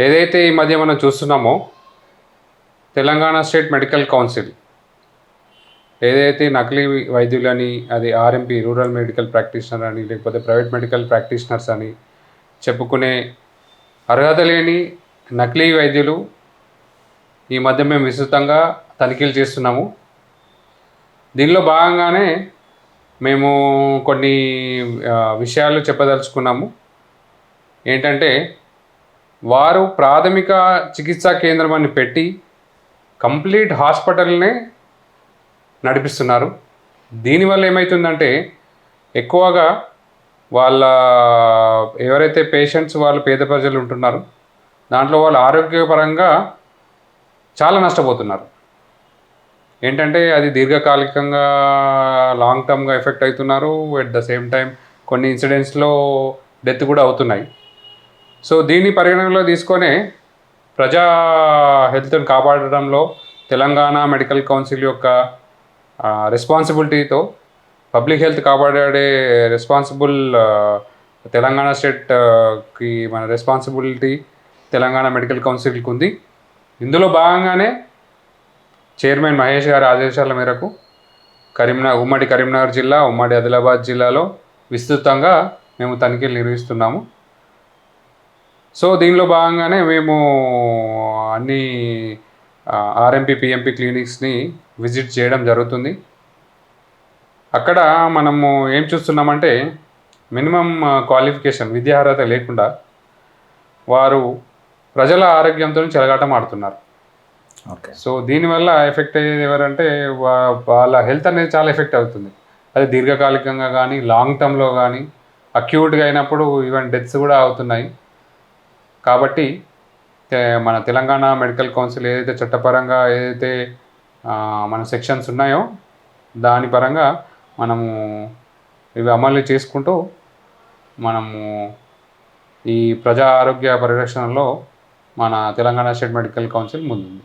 ఏదైతే ఈ మధ్య మనం చూస్తున్నామో తెలంగాణ స్టేట్ మెడికల్ కౌన్సిల్ ఏదైతే నకిలీ వైద్యులని, అది ఆర్ఎంపీ రూరల్ మెడికల్ ప్రాక్టీషనర్ అని, లేకపోతే ప్రైవేట్ మెడికల్ ప్రాక్టీషనర్స్ అని చెప్పుకునే అర్హత లేని నకిలీ వైద్యులు ఈ మధ్య మేము విస్తృతంగా తనిఖీలు చేస్తున్నాము. దీనిలో భాగంగానే మేము కొన్ని విషయాలు చెప్పదలుచుకున్నాము. ఏంటంటే, వారు ప్రాథమిక చికిత్సా కేంద్రం అని పెట్టి కంప్లీట్ హాస్పిటల్నే నడిపిస్తున్నారు. దీనివల్ల ఏమవుతుందంటే, ఎక్కువగా వాళ్ళ ఎవరైతే పేషెంట్స్ వాళ్ళు పేద ప్రజలు ఉంటున్నారు, దాంట్లో వాళ్ళు ఆరోగ్యపరంగా చాలా నష్టపోతున్నారు. ఏంటంటే, అది దీర్ఘకాలికంగా లాంగ్ టర్మ్గా ఎఫెక్ట్ అవుతున్నారు. ఎట్ ద సేమ్ టైం కొన్ని ఇన్సిడెంట్స్లో డెత్ కూడా అవుతున్నాయి. సో దీన్ని పరిగణనలో తీసుకొనే ప్రజా హెల్త్ని కాపాడడంలో తెలంగాణ మెడికల్ కౌన్సిల్ యొక్క రెస్పాన్సిబిలిటీతో పబ్లిక్ హెల్త్ కాపాడే రెస్పాన్సిబుల్ తెలంగాణ స్టేట్కి మన రెస్పాన్సిబిలిటీ తెలంగాణ మెడికల్ కౌన్సిల్కి ఉంది. ఇందులో భాగంగానే చైర్మన్ మహేష్ గారి ఆదేశాల మేరకు ఉమ్మడి కరీంనగర్ జిల్లా, ఉమ్మడి ఆదిలాబాద్ జిల్లాలో విస్తృతంగా మేము తనిఖీలు నిర్వహిస్తున్నాము. సో దీనిలో భాగంగానే మేము అన్ని ఆర్ఎంపీ, పిఎంపీ క్లినిక్స్ని విజిట్ చేయడం జరుగుతుంది. అక్కడ మనము ఏం చూస్తున్నామంటే, మినిమం క్వాలిఫికేషన్, విద్యార్హత లేకుండా వారు ప్రజల ఆరోగ్యంతో చెలగాటం ఆడుతున్నారు. ఓకే. సో దీనివల్ల ఎఫెక్ట్ అయ్యేది ఎవరంటే, వాళ్ళ హెల్త్ అనేది చాలా ఎఫెక్ట్ అవుతుంది. అది దీర్ఘకాలికంగా కానీ, లాంగ్ టర్మ్లో కానీ, అక్యూట్గా అయినప్పుడు ఈవెన్ డెత్స్ కూడా అవుతున్నాయి. కాబట్టి మన తెలంగాణ మెడికల్ కౌన్సిల్ ఏదైతే చట్టపరంగా ఏదైతే మన సెక్షన్స్ ఉన్నాయో దాని పరంగా మనము ఇవి అమలు చేసుకుంటూ మనము ఈ ప్రజా ఆరోగ్య పరిరక్షణలో మన తెలంగాణ స్టేట్ మెడికల్ కౌన్సిల్ ముందుంది.